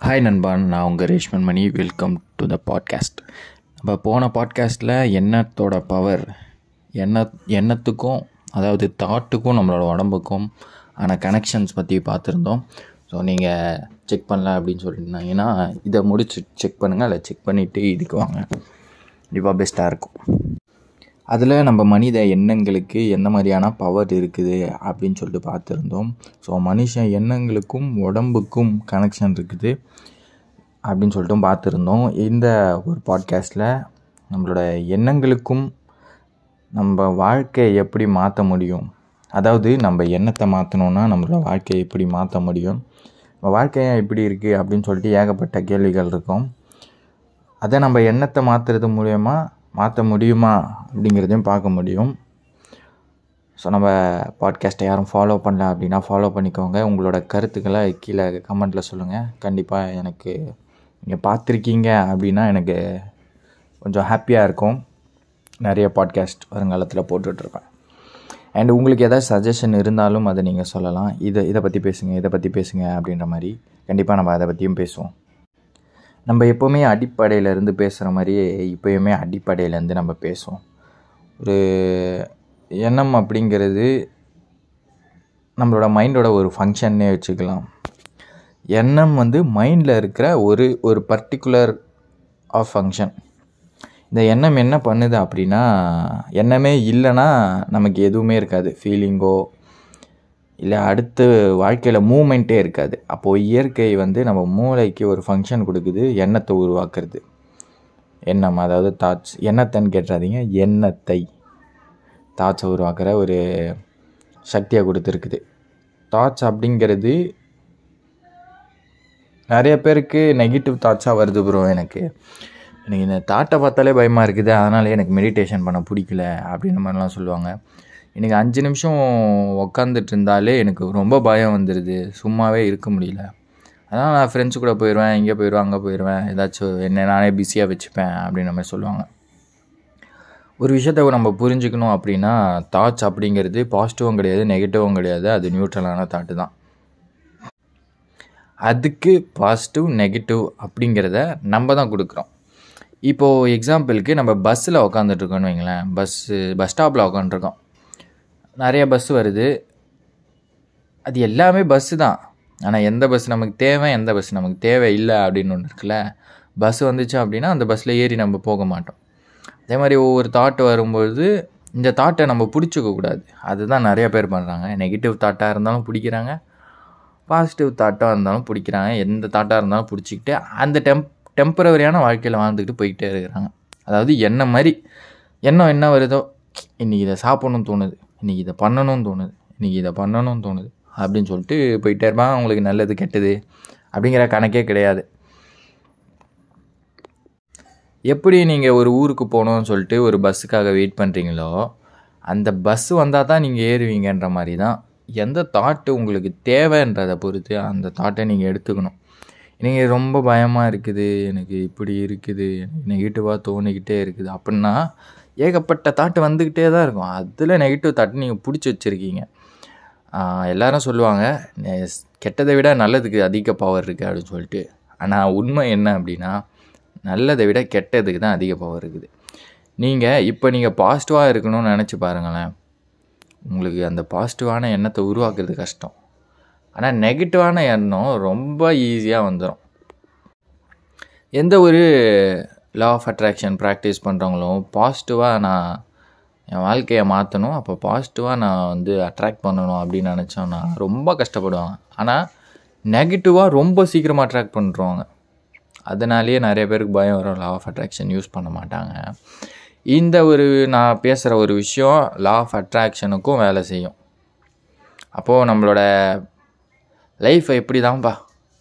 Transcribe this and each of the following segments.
Hi நண்பான், நான் உங்கள் Reshman Mani. Welcome to the podcast. நம்ம போன பாட்காஸ்ட்டில் எண்ணத்தோட பவர், எண்ணத்துக்கும் அதாவது தாட்டுக்கும் நம்மளோட உடம்புக்கும் ஆன கனெக்ஷன்ஸ் பற்றி பார்த்துருந்தோம். ஸோ நீங்கள் செக் பண்ணல அப்படின்னு சொல்லியிருந்தாங்கன்னா இதை முடிச்சு செக் பண்ணுங்கள். அதை செக் பண்ணிவிட்டு இதுக்கு வாங்க, கண்டிப்பாக பெஸ்ட்டாக இருக்கும். அதில் நம்ம மனித எண்ணங்களுக்கு எந்த மாதிரியான பவர் இருக்குது அப்படின்னு சொல்லிட்டு பார்த்துருந்தோம். ஸோ மனுஷன் எண்ணங்களுக்கும் உடம்புக்கும் கனெக்ஷன் இருக்குது அப்படின்னு சொல்லிட்டு பார்த்துருந்தோம். இந்த ஒரு பாட்காஸ்ட்டில் நம்மளோட எண்ணங்களுக்கும் நம்ம வாழ்க்கையை எப்படி மாற்ற முடியும், அதாவது நம்ம எண்ணத்தை மாற்றணுன்னா நம்மளோட வாழ்க்கையை எப்படி மாற்ற முடியும், நம்ம வாழ்க்கையை எப்படி இருக்குது அப்படின்னு சொல்லிட்டு ஏகப்பட்ட கேள்விகள் இருக்கும். அதை நம்ம எண்ணத்தை மாற்ற முடியுமா அப்படிங்கிறதையும் பார்க்க முடியும். ஸோ நம்ம பாட்காஸ்ட்டை யாரும் ஃபாலோ பண்ணல அப்படின்னா ஃபாலோ பண்ணிக்கோங்க. உங்களோட கருத்துக்களை கீழே கமெண்ட்டில் சொல்லுங்கள். கண்டிப்பாக எனக்கு நீங்கள் பார்த்துருக்கீங்க அப்படின்னா எனக்கு கொஞ்சம் ஹாப்பியாக இருக்கும். நிறைய பாட்காஸ்ட் வருங்காலத்தில் போட்டுட்ருப்பேன். அண்ட் உங்களுக்கு எதாவது சஜஷன் இருந்தாலும் அதை நீங்கள் சொல்லலாம். இதை பற்றி பேசுங்க அப்படின்ற மாதிரி கண்டிப்பாக நம்ம அதை பற்றியும் பேசுவோம். நம்ம எப்போவுமே அடிப்படையிலேருந்து பேசுகிற மாதிரியே இப்போயுமே அடிப்படையிலேருந்து நம்ம பேசுவோம். ஒரு எண்ணம் அப்படிங்கிறது நம்மளோட மைண்டோட ஒரு ஃபங்க்ஷன்னே வச்சுக்கலாம். எண்ணம் மைண்டில் இருக்கிற ஒரு பர்டிகுலர் ஆஃப் ஃபங்க்ஷன். இந்த எண்ணம் என்ன பண்ணுது அப்படின்னா, எண்ணமே இல்லைன்னா நமக்கு எதுவுமே இருக்காது. ஃபீலிங்கோ இல்லை அடுத்து வாழ்க்கையில் மூமெண்ட்டே இருக்காது. அப்போது இயற்கை நம்ம மூளைக்கு ஒரு ஃபங்க்ஷன் கொடுக்குது, எண்ணத்தை உருவாக்குறது. எண்ணம் அதாவது தாட்ஸ். எண்ணத்தைன்னு கேட்டுறாதீங்க, எண்ணத்தை தாட்ஸை உருவாக்குற ஒரு சக்தியை கொடுத்துருக்குது. தாட்ஸ் அப்படிங்கிறது நிறைய பேருக்கு நெகட்டிவ் தாட்ஸாக வருது. ப்ரோ எனக்கு இந்த தாட்டை பார்த்தாலே பயமாக இருக்குது, அதனாலே எனக்கு மெடிடேஷன் பண்ண பிடிக்கல அப்படின்ற மாதிரிலாம் சொல்லுவாங்க. எனக்கு 5 நிமிஷம் உக்காந்துட்டு இருந்தாலே எனக்கு ரொம்ப பயம் வந்துடுது, சும்மாவே இருக்க முடியல. அதனால் நான் ஃப்ரெண்ட்ஸ் கூட போயிடுவேன், இங்கே போயிடுவேன், அங்கே போயிடுவேன், ஏதாச்சும் என்ன நானே பிஸியாக வச்சுப்பேன் அப்படின்ற மாதிரி சொல்லுவாங்க. ஒரு விஷயத்தை நம்ம புரிஞ்சுக்கணும் அப்படின்னா, தாட்ஸ் அப்படிங்கிறது பாசிட்டிவும் கிடையாது, நெகட்டிவும் கிடையாது, அது நியூட்ரலான தாட்டு தான். அதுக்கு பாசிட்டிவ் நெகட்டிவ் அப்படிங்கிறத நம்ம தான் கொடுக்குறோம். இப்போது எக்ஸாம்பிளுக்கு நம்ம பஸ்ஸில் உக்காந்துட்ருக்கோன்னு வைங்களேன். பஸ் ஸ்டாப்பில் உக்காந்துருக்கோம், நிறைய பஸ்ஸு வருது. அது எல்லாமே பஸ்ஸு தான். ஆனால் எந்த பஸ் நமக்கு தேவை, எந்த பஸ் நமக்கு தேவை இல்லை அப்படின்னு ஒன்று இருக்குல்ல. பஸ் வந்துச்சு அப்படின்னா அந்த பஸ்ஸில் ஏறி நம்ம போக மாட்டோம். அதே மாதிரி ஒவ்வொரு தாட்டு வரும்பொழுது இந்த தாட்டை நம்ம பிடிச்சிக்கக்கூடாது. அதுதான் நிறைய பேர் பண்ணுறாங்க. நெகட்டிவ் தாட்டாக இருந்தாலும் பிடிக்கிறாங்க, பாசிட்டிவ் தாட்டாக இருந்தாலும் பிடிக்கிறாங்க. எந்த தாட்டாக இருந்தாலும் பிடிச்சிக்கிட்டு அந்த டெம்பரவரியான வாழ்க்கையில் வாழ்ந்துக்கிட்டு போய்கிட்டே இருக்கிறாங்க. அதாவது எண்ணம் மாதிரி எண்ணம் என்ன வருதோ, இன்றைக்கி இதை சாப்பிட்ணுன்னு தோணுது, இன்றைக்கி இதை பண்ணணும்னு தோணுது அப்படின்னு சொல்லிட்டு போயிட்டே இருப்பாங்க. அவங்களுக்கு நல்லது கெட்டது அப்படிங்கிற கணக்கே கிடையாது. எப்படி நீங்கள் ஒரு ஊருக்கு போகணுன்னு சொல்லிட்டு ஒரு பஸ்ஸுக்காக வெயிட் பண்ணுறீங்களோ, அந்த பஸ்ஸு வந்தால் தான் நீங்கள் ஏறுவீங்கன்ற மாதிரி தான் எந்த தாட்டு உங்களுக்கு தேவைன்றதை பொறுத்து அந்த தாட்டை நீங்கள் எடுத்துக்கணும். நீங்கள் ரொம்ப பயமாக இருக்குது, எனக்கு இப்படி இருக்குது, எனக்கு நெகட்டிவாக தோணிக்கிட்டே இருக்குது அப்படின்னா ஏகப்பட்ட தாட்டு வந்துக்கிட்டே தான் இருக்கும். அதில் நெகட்டிவ் தாட்டு நீங்கள் பிடிச்சி வச்சுருக்கீங்க. எல்லோரும் சொல்லுவாங்க கெட்டதை விட நல்லதுக்கு அதிக பவர் இருக்குது அப்படின்னு சொல்லிட்டு. ஆனால் உண்மை என்ன அப்படின்னா, நல்லதை விட கெட்டதுக்கு தான் அதிக பவர் இருக்குது. நீங்கள் பாசிட்டிவாக இருக்கணும்னு நினச்சி பாருங்களேன். உங்களுக்கு அந்த பாசிட்டிவான எண்ணத்தை உருவாக்குறது கஷ்டம். ஆனால் நெகட்டிவான எண்ணம் ரொம்ப ஈஸியாக வந்துடும். எந்த ஒரு லா ஆஃப் அட்ராக்ஷன் ப்ராக்டிஸ் பண்ணுறவங்களும் பாசிட்டிவாக நான் என் வாழ்க்கையை மாற்றணும், அப்போ பாசிட்டிவாக நான் அட்ராக்ட் பண்ணணும் அப்படின்னு நினச்சோன்னா ரொம்ப கஷ்டப்படுவாங்க. ஆனால் நெகட்டிவாக ரொம்ப சீக்கிரமாக அட்ராக்ட் பண்ணுறவங்க. அதனாலேயே நிறைய பேருக்கு பயம் வரும், லா ஆஃப் அட்ராக்ஷன் யூஸ் பண்ண மாட்டாங்க. நான் பேசுகிற ஒரு விஷயம் லா ஆஃப் அட்ராக்ஷனுக்கும் வேலை செய்யும். அப்போது நம்மளோட லைஃப்பை எப்படி தான்ப்பா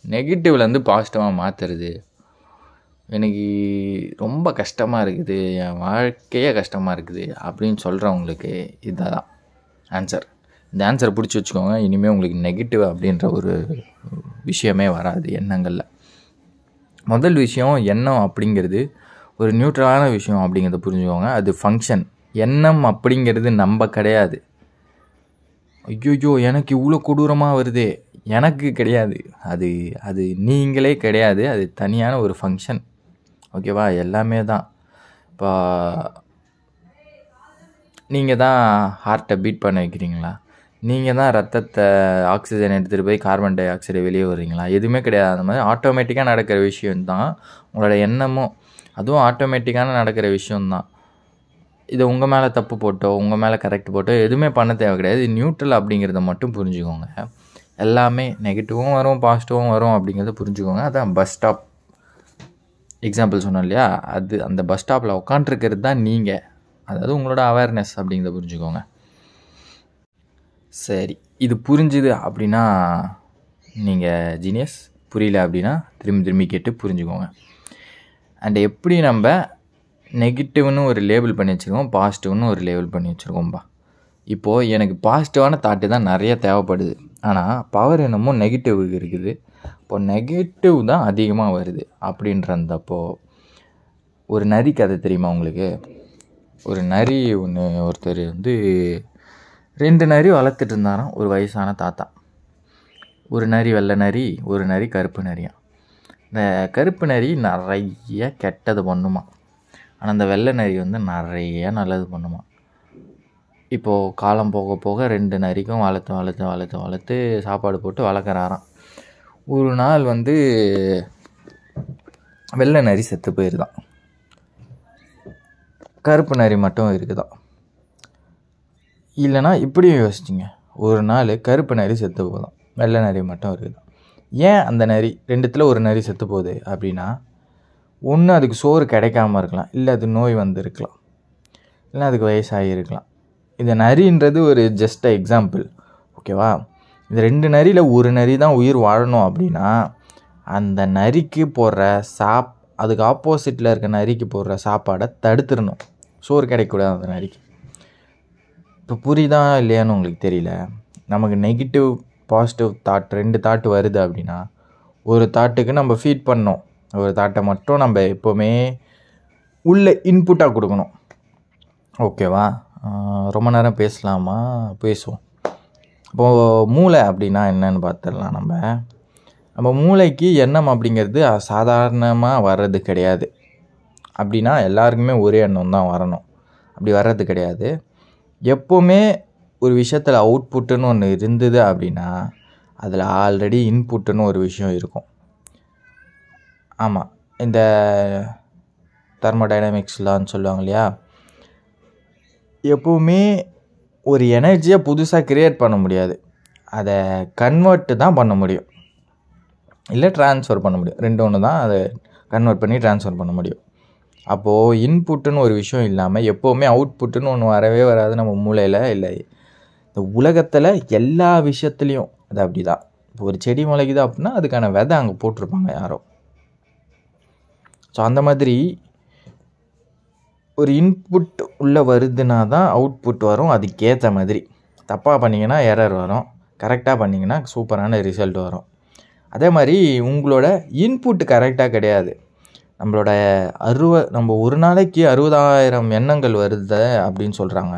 நெகட்டிவ்லேருந்து பாசிட்டிவாக மாற்றுறது, எனக்கு ரொம்ப கஷ்டமாக இருக்குது, என் வாழ்க்கையே கஷ்டமாக இருக்குது அப்படின்னு சொல்கிறவங்களுக்கு இதுதான் ஆன்சர். இந்த ஆன்சரை பிடிச்சி வச்சுக்கோங்க. இனிமேல் உங்களுக்கு நெகட்டிவ் அப்படின்ற ஒரு விஷயமே வராது எண்ணங்களில். முதல் விஷயம், எண்ணம் அப்படிங்கிறது ஒரு நியூட்ரலான விஷயம் அப்படிங்கிறத புரிஞ்சுக்கோங்க. அது ஃபங்க்ஷன். எண்ணம் அப்படிங்கிறது நம்ம கிடையாது. ஐயோ எனக்கு இவ்வளோ கொடூரமாக வருதே, எனக்கு கிடையாது. அது அது நீங்களே கிடையாது. அது தனியான ஒரு ஃபங்க்ஷன். ஓகேவா? எல்லாமே தான். இப்போ நீங்கள் தான் ஹார்ட்டை பீட் பண்ண வைக்கிறீங்களா? நீங்கள் தான் ரத்தத்தை ஆக்சிஜன் எடுத்துகிட்டு போய் கார்பன் டை ஆக்சைடை வெளியே வர்றீங்களா? எதுவுமே கிடையாது. அந்த மாதிரி ஆட்டோமேட்டிக்காக நடக்கிற விஷயந்தான் உங்களோட எண்ணமும். அதுவும் ஆட்டோமேட்டிக்கான நடக்கிற விஷயந்தான். இதை உங்கள் மேலே தப்பு போட்டோ உங்கள் மேலே கரெக்ட் போட்டோ எதுவுமே பண்ண தேவை கிடையாது. இது நியூட்ரல் அப்படிங்கிறத மட்டும் புரிஞ்சுக்கோங்க. எல்லாமே நெகட்டிவும் வரும் பாசிட்டிவும் வரும் அப்படிங்கிறத புரிஞ்சுக்கோங்க. அதான் பஸ் ஸ்டாப் எக்ஸாம்பிள் சொன்னோம் இல்லையா? அது அந்த பஸ் ஸ்டாப்பில் உட்காண்ட்ருக்கிறது தான் நீங்கள். அதாவது உங்களோட அவேர்னஸ் அப்படிங்கிறத புரிஞ்சுக்கோங்க. சரி, இது புரிஞ்சுது அப்படின்னா நீங்கள் ஜீனியஸ். புரியல அப்படின்னா திரும்பி கேட்டு புரிஞ்சுக்கோங்க. அண்ட் எப்படி நம்ம நெகட்டிவ்னு ஒரு லேபிள் பண்ணி வச்சுருக்கோம், பாசிட்டிவ்னு ஒரு லேபிள் பண்ணி வச்சுருக்கோம்பா. இப்போது எனக்கு பாசிட்டிவான தாட்டு தான் நிறைய தேவைப்படுது. ஆனால் பவர் என்னமோ நெகட்டிவுக்கு இருக்குது. இப்போ நெகட்டிவ் தான் அதிகமாக வருது அப்படின்றந்தப்போ ஒரு நரி கதை தெரியுமா உங்களுக்கு? ஒரு நரி ஒருத்தர் 2 நரி வளர்த்துட்டு இருந்தாராம். ஒரு வயசான தாத்தா. ஒரு நரி வெள்ளை நரி, ஒரு நரி கருப்பு நரியாம். இந்த கருப்பு நரி நிறைய கெட்டது பண்ணுமா, ஆனால் அந்த வெள்ளை நரி நிறைய நல்லது பண்ணுமா. இப்போது காலம் போக போக 2 நரிக்கும் வளர்த்து சாப்பாடு போட்டு வளர்க்குறாராம். ஒரு நாள் வெள்ளை நரி செத்து போயிருதான். கருப்பு நரி மட்டும் இருக்குதான். இல்லைனா இப்படியும் யோசிச்சிங்க, ஒரு நாள் கருப்பு நரி செத்து போதும், வெள்ளை நரி மட்டும் இருக்குதான். ஏன் அந்த நரி 2த்தில் ஒரு நரி செத்து போகுது அப்படின்னா, ஒன்று அதுக்கு சோறு கிடைக்காம இருக்கலாம், இல்லை அது நோய் இருக்கலாம், இல்லை அதுக்கு வயசாகி இருக்கலாம். இந்த நரின்றது ஒரு ஜஸ்ட் எக்ஸாம்பிள். ஓகேவா? இந்த 2 நரியில் ஒரு நரி தான் உயிர் வாழணும் அப்படின்னா அந்த நரிக்கு போடுற அதுக்கு ஆப்போசிட்டில் இருக்க நரிக்கு போடுற சாப்பாடை தடுத்துடணும். சோறு கிடைக்கக்கூடாது அந்த நரிக்கு. இப்போ புரியுதா இல்லையான்னு உங்களுக்கு தெரியல. நமக்கு நெகட்டிவ் பாசிட்டிவ் தாட் 2 தாட்டு வருது அப்படின்னா ஒரு தாட்டுக்கு நம்ம ஃபீட் பண்ணோம். ஒரு தாட்டை மட்டும் நம்ம எப்போவுமே உள்ள இன்புட்டாக கொடுக்கணும். ஓகேவா? ரொம்ப நேரம் பேசுவோம். இப்போது மூளை அப்படின்னா என்னன்னு பார்த்துடலாம். நம்ம மூளைக்கு எண்ணம் அப்படிங்கிறது சாதாரணமாக வர்றது கிடையாது. அப்படின்னா எல்லாருக்குமே ஒரே எண்ணம் தான் வரணும், அப்படி வர்றது கிடையாது. எப்போவுமே ஒரு விஷயத்தில் அவுட்புட்டுன்னு ஒன்று இருந்தது அப்படின்னா அதில் ஆல்ரெடி இன்புட்டுன்னு ஒரு விஷயம் இருக்கும். ஆமாம், இந்த தெர்மோடைனமிக்ஸ்லான்னு சொல்லுவாங்க இல்லையா? எப்போவுமே ஒரு எனர்ஜியை புதுசாக க்ரியேட் பண்ண முடியாது, அதை கன்வெர்ட்டு தான் பண்ண முடியும், இல்லை ட்ரான்ஸ்ஃபர் பண்ண முடியும். 2 ஒன்று தான். அதை கன்வெர்ட் பண்ணி ட்ரான்ஸ்ஃபர் பண்ண முடியும். அப்போது இன்புட்டுன்னு ஒரு விஷயம் இல்லாமல் எப்போவுமே அவுட்புட்டுன்னு ஒன்று வரவே வராது நம்ம மூளையில். இல்லை, இந்த உலகத்தில் எல்லா விஷயத்துலேயும் அது அப்படி தான். இப்போ ஒரு செடி முளைக்குது அப்படின்னா அதுக்கான விதை அங்கே போட்டிருப்பாங்க யாரோ. ஸோ அந்த மாதிரி ஒரு இன்புட் உள்ளே வருதுன்னா தான் அவுட்புட் வரும். அதுக்கேற்ற மாதிரி தப்பாக பண்ணிங்கன்னா எரர் வரும், கரெக்டாக பண்ணிங்கன்னா சூப்பரான ரிசல்ட் வரும். அதே மாதிரி உங்களோட இன்புட் கரெக்டாக கிடையாது. நம்ம ஒரு நாளைக்கு 60,000 எண்ணங்கள் வருது அப்படின்னு சொல்கிறாங்க.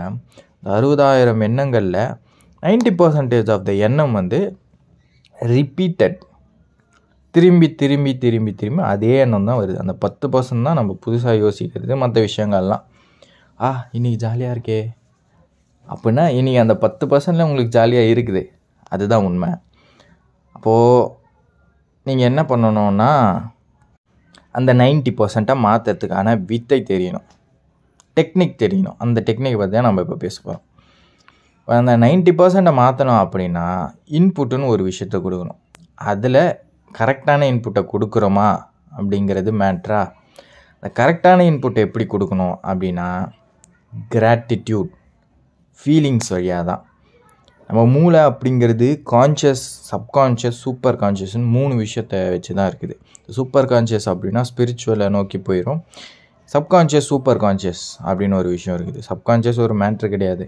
இந்த 60,000 எண்ணங்களில் 90% ஆஃப் த எண்ணம் ரிப்பீட்டட், திரும்பி அதே எண்ணம் தான் வருது. அந்த 10% தான் நம்ம புதுசாக யோசிக்கிறது. மற்ற விஷயங்கள்லாம் இன்றைக்கி ஜாலியாக இருக்கே அப்படின்னா இன்றைக்கி அந்த 10%ல் உங்களுக்கு ஜாலியாக இருக்குது, அதுதான் உண்மை. அப்போது நீங்கள் என்ன பண்ணணுன்னா அந்த 90% மாற்றுறதுக்கான வித்தை தெரியணும், டெக்னிக் தெரியணும். அந்த டெக்னிக் பற்றி தான் நம்ம இப்போ பேச போகிறோம். அந்த 90% மாற்றணும் அப்படின்னா இன்புட்டுன்னு ஒரு விஷயத்தை கொடுக்கணும். அதில் கரெக்டான இன்புட்டை கொடுக்குறோமா அப்படிங்கிறது மேட்ரா. அந்த கரெக்டான இன்புட்டை எப்படி கொடுக்கணும் அப்படின்னா கிராட்டிடியூட், ஃபீலிங்ஸ் வழியாக தான். நம்ம மூளை அப்படிங்கிறது கான்ஷியஸ், சப்கான்ஷியஸ், சூப்பர் கான்ஷியஸ்னு 3 விஷயத்தை வச்சு தான் இருக்குது. சூப்பர் கான்ஷியஸ் அப்படின்னா ஸ்பிரிச்சுவலை நோக்கி போயிடும். சப்கான்ஷியஸ், சூப்பர் கான்ஷியஸ் அப்படின்னு ஒரு விஷயம் இருக்குது. சப்கான்ஷியஸ் ஒரு மேட்ரு கிடையாது,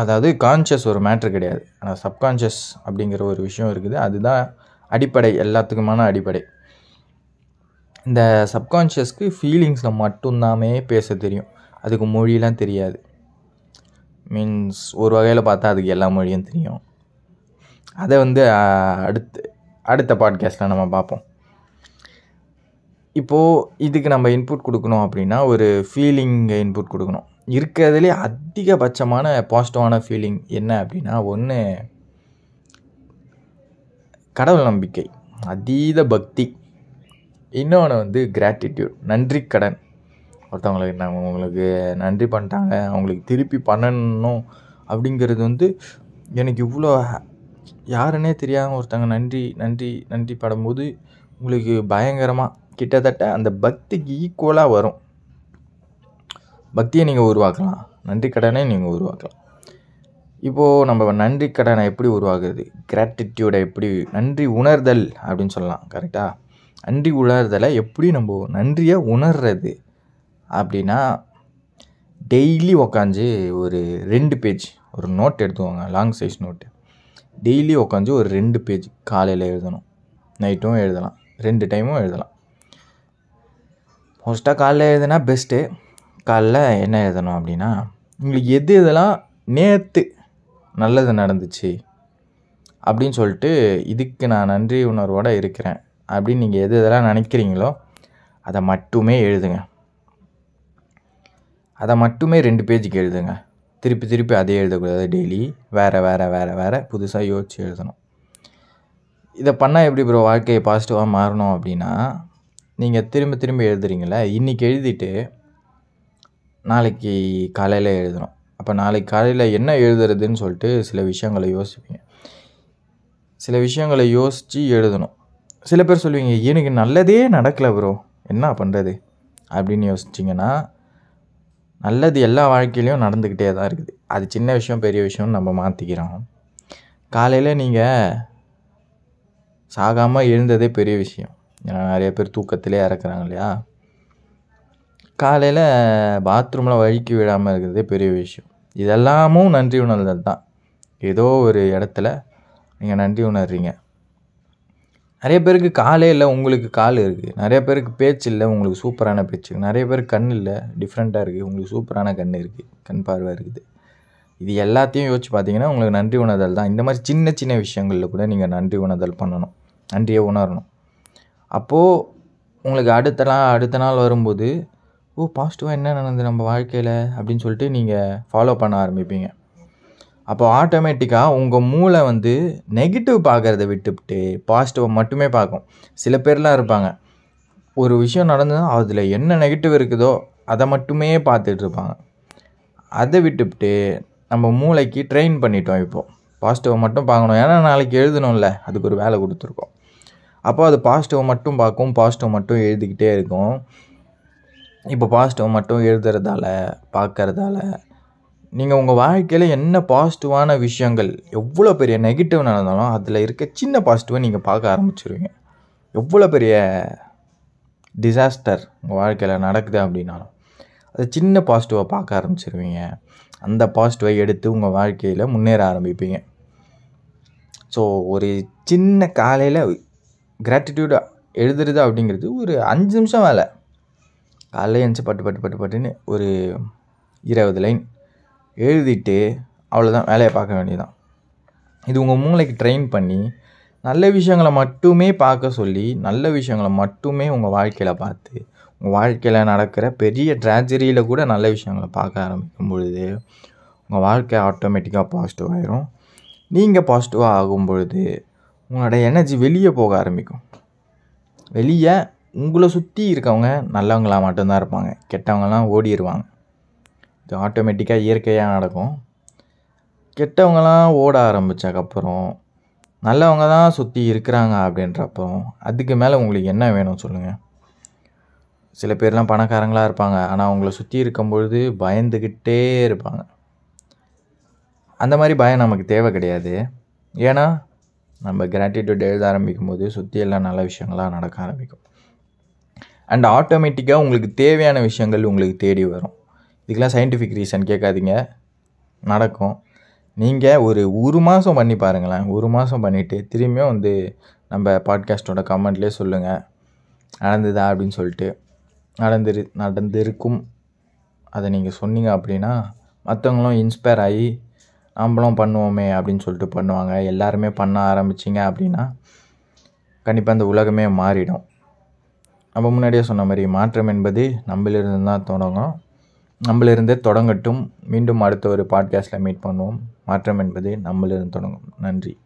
அதாவது கான்ஷியஸ் ஒரு மேட்ரு கிடையாது, ஆனால் சப்கான்ஷியஸ் அப்படிங்கிற ஒரு விஷயம் இருக்குது. அதுதான் அடிப்படை, எல்லாத்துக்குமான அடிப்படை. இந்த சப்கான்ஷியஸ்க்கு ஃபீலிங்ஸில் மட்டும்தாமே பேச தெரியும், அதுக்கு மொழியெலாம் தெரியாது. மீன்ஸ் ஒரு வகையில் பார்த்தா அதுக்கு எல்லா மொழியும் தெரியும், அதை வந்து அடுத்த பாட்காஸ்ட்டில் நம்ம பார்ப்போம். இப்போது இதுக்கு நம்ம இன்புட் கொடுக்கணும் அப்படின்னா ஒரு ஃபீலிங்கை இன்புட் கொடுக்கணும். இருக்கிறதுலே அதிகபட்சமான பாசிட்டிவான ஃபீலிங் என்ன அப்படின்னா, ஒன்று கடவுள் நம்பிக்கை, அதீத பக்தி, இன்னொன்று வந்து கிராட்டிடியூட், நன்றி கடன். ஒருத்தவங்களுக்கு உங்களுக்கு நன்றி பண்ணிட்டாங்க, அவங்களுக்கு திருப்பி பண்ணணும் அப்படிங்கிறது வந்து எனக்கு இவ்வளோ யாருன்னே தெரியாமல் ஒருத்தவங்க நன்றி நன்றி நன்றி படும்போது உங்களுக்கு பயங்கரமாக கிட்டத்தட்ட அந்த பக்திக்கு ஈக்குவலாக வரும். பக்தியை நீங்கள் உருவாக்கலாம், நன்றி கடனை நீங்கள் உருவாக்கலாம். இப்போது நம்ம நன்றி கடனை எப்படி உருவாக்குறது, கிராட்டிடியூடை எப்படி, நன்றி உணர்தல் அப்படின்னு சொல்லலாம், கரெக்டாக? நன்றி உணர்தலை எப்படி நம்ம நன்றியை உணர்றது அப்படின்னா, டெய்லி உக்காந்து ஒரு 2 பேஜ் ஒரு நோட் எடுத்துவாங்க, லாங் சைஸ் நோட்டு. டெய்லி உக்காந்து ஒரு 2 பேஜ் காலையில் எழுதணும், நைட்டும் எழுதலாம், 2 டைமும் எழுதலாம். மோஸ்ட்டாக காலைல எழுதுனா பெஸ்ட்டு. காலைல என்ன எழுதணும் அப்படின்னா, உங்களுக்கு இதெல்லாம் நேற்று நல்லது நடந்துச்சு அப்படின்னு சொல்லிட்டு இதுக்கு நான் நன்றி உணர்வோடு இருக்கிறேன் அப்படின்னு நீங்கள் இதெல்லாம் நினைக்கிறீங்களோ அதை மட்டுமே எழுதுங்க. அதை மட்டுமே 2 பேஜுக்கு எழுதுங்க. திருப்பி அதே எழுதக்கூடாது. டெய்லி வேறு புதுசாக யோசித்து எழுதணும். இதை பண்ணால் எப்படி ப்ரோ வாழ்க்கையை பாசிட்டிவாக மாறணும் அப்படின்னா, நீங்கள் திரும்ப எழுதுறீங்களே, இன்றைக்கி எழுதிட்டு நாளைக்கு காலையில் எழுதணும். அப்போ நாளைக்கு காலையில் என்ன எழுதுறதுன்னு சொல்லிட்டு சில விஷயங்களை யோசிப்பீங்க. சில விஷயங்களை யோசித்து எழுதணும். சில பேர் சொல்லுவீங்க, எனக்கு நல்லதே நடக்கலை ப்ரோ, என்ன பண்ணுறது அப்படின்னு யோசிச்சிங்கன்னா, நல்லது எல்லா வாழ்க்கையிலையும் நடந்துக்கிட்டே தான் இருக்குது. அது சின்ன விஷயம் பெரிய விஷயம்னு நம்ம மாற்றிக்கிறோம். காலையில் நீங்கள் சாகாமல் எழுந்ததே பெரிய விஷயம். ஏன்னா நிறைய பேர் தூக்கத்திலே இறக்குறாங்க இல்லையா? காலையில் பாத்ரூமில் வழுக்கி விழாமல் இருக்கிறதே பெரிய விஷயம். இதெல்லாமும் நன்றி உணர்தல் தான். ஏதோ ஒரு இடத்துல நீங்கள் நன்றி உணர்றீங்க. நிறைய பேருக்கு காலே இல்லை, உங்களுக்கு கால் இருக்குது. நிறைய பேருக்கு பேச்சு இல்லை, உங்களுக்கு சூப்பரான பேச்சு. நிறைய பேருக்கு கண் இல்லை, டிஃப்ரெண்ட்டாக இருக்குது, உங்களுக்கு சூப்பரான கண் இருக்குது, கண் பார்வை இருக்குது. இது எல்லாத்தையும் யோசிச்சு பார்த்தீங்கன்னா உங்களுக்கு நன்றி உணர்தல் தான். இந்த மாதிரி சின்ன விஷயங்களில் கூட நீங்கள் நன்றி உணர்தல் பண்ணணும், நன்றியை உணரணும். அப்போது உங்களுக்கு அடுத்த நாள் வரும்போது, பாசிட்டிவாக என்ன நடந்தது நம்ம வாழ்க்கையில் அப்படின்னு சொல்லிட்டு நீங்கள் ஃபாலோ பண்ண ஆரம்பிப்பீங்க. அப்போ ஆட்டோமேட்டிக்காக உங்கள் மூளை வந்து நெகட்டிவ் பார்க்குறத விட்டுவிட்டு பாசிட்டிவை மட்டுமே பார்க்கும். சில பேர்லாம் இருப்பாங்க, ஒரு விஷயம் நடந்ததுன்னா அதில் என்ன நெகட்டிவ் இருக்குதோ அதை மட்டுமே பார்த்துட்ருப்பாங்க. அதை விட்டுவிட்டு நம்ம மூளைக்கு ட்ரெயின் பண்ணிட்டோம். இப்போது பாசிட்டிவை மட்டும் பார்க்கணும். ஏன்னா நாளைக்கு எழுதணும்ல, அதுக்கு ஒரு வேலை கொடுத்துருக்கோம். அப்போ அது பாசிட்டிவை மட்டும் பார்க்கும், பாசிட்டிவ் மட்டும் எழுதிக்கிட்டே இருக்கும். இப்போ பாசிட்டிவ் மட்டும் எழுதுறதால பார்க்கறதால நீங்கள் உங்கள் வாழ்க்கையில் என்ன பாசிட்டிவான விஷயங்கள், எவ்வளோ பெரிய நெகட்டிவ் நடந்தாலும் அதில் இருக்க சின்ன பாசிட்டிவை நீங்கள் பார்க்க ஆரம்பிச்சிருவீங்க. எவ்வளோ பெரிய டிசாஸ்டர் உங்கள் வாழ்க்கையில் நடக்குது அப்படின்னாலும் அது சின்ன பாசிட்டிவை பார்க்க ஆரம்பிச்சிருவீங்க. அந்த பாசிட்டிவை எடுத்து உங்கள் வாழ்க்கையில் முன்னேற ஆரம்பிப்பீங்க. ஸோ ஒரு சின்ன காலையில் கிராட்டிடியூடாக எழுதுறது அப்படிங்கிறது ஒரு 5 நிமிஷம் வேலை. காலையில் எழுந்துச்சி பட்டுன்னு ஒரு 20 லைன் எழுதிட்டு அவ்வளோதான், வேலையை பார்க்க வேண்டியதுதான். இது உங்கள் மூளைக்கு ட்ரெயின் பண்ணி நல்ல விஷயங்களை மட்டுமே பார்க்க சொல்லி, நல்ல விஷயங்களை மட்டுமே உங்கள் வாழ்க்கையில் பார்த்து, உங்கள் வாழ்க்கையில் நடக்கிற பெரிய ட்ராஜடியில் கூட நல்ல விஷயங்களை பார்க்க ஆரம்பிக்கும் பொழுது உங்கள் வாழ்க்கை ஆட்டோமேட்டிக்காக பாசிட்டிவ் ஆகிரும். நீங்கள் பாசிட்டிவாக ஆகும் பொழுது உங்களோட எனர்ஜி வெளியே போக ஆரம்பிக்கும். வெளியே உங்களை சுற்றி இருக்கவங்க நல்லவங்களாக மட்டும்தான் இருப்பாங்க, கெட்டவங்களாம் ஓடிடுவாங்க. இது ஆட்டோமேட்டிக்காக இயற்கையாக நடக்கும். கெட்டவங்களாம் ஓட ஆரம்பித்ததுக்கப்புறம் நல்லவங்க தான் சுற்றி இருக்கிறாங்க அப்படின்றப்போ அதுக்கு மேலே உங்களுக்கு என்ன வேணும் சொல்லுங்கள்? சில பேர்லாம் பணக்காரங்களாக இருப்பாங்க, ஆனால் அவங்கள சுற்றி இருக்கும்பொழுது பயந்துக்கிட்டே இருப்பாங்க. அந்த மாதிரி பயம் நமக்கு தேவை கிடையாது. ஏன்னா நம்ம கிராட்டிடியூட் எழுத ஆரம்பிக்கும் போது சுற்றி எல்லாம் நல்ல விஷயங்களாக நடக்க ஆரம்பிக்கும். அண்ட் ஆட்டோமேட்டிக்காக உங்களுக்கு தேவையான விஷயங்கள் உங்களுக்கு தேடி வரும். இதுக்கெல்லாம் சயின்டிஃபிக் ரீசன் கேட்காதீங்க, நடக்கும். நீங்கள் ஒரு மாதம் பண்ணி பாருங்களேன். 1 மாதம் பண்ணிவிட்டு திரும்பியும் வந்து நம்ம பாட்காஸ்ட்டோட கமெண்ட்லேயே சொல்லுங்கள் நடந்ததா அப்படின்னு சொல்லிட்டு. நடந்திருக்கும் அதை நீங்கள் சொன்னீங்க அப்படின்னா மற்றவங்களும் இன்ஸ்பயர் ஆகி நாம்பளும் பண்ணுவோமே அப்படின்னு சொல்லிட்டு பண்ணுவாங்க. எல்லாருமே பண்ண ஆரம்பிச்சிங்க அப்படின்னா கண்டிப்பாக அந்த உலகமே மாறிடும். நம்ம முன்னாடியே சொன்ன மாதிரி மாற்றம் என்பது நம்மளிருந்து தான் தொடங்கும். நம்மளிருந்தே தொடங்கட்டும். மீண்டும் அடுத்த ஒரு பாட்காஸ்ட்டில் மீட் பண்ணுவோம். மாற்றம் என்பது நம்மளிருந்து தொடங்கும். நன்றி.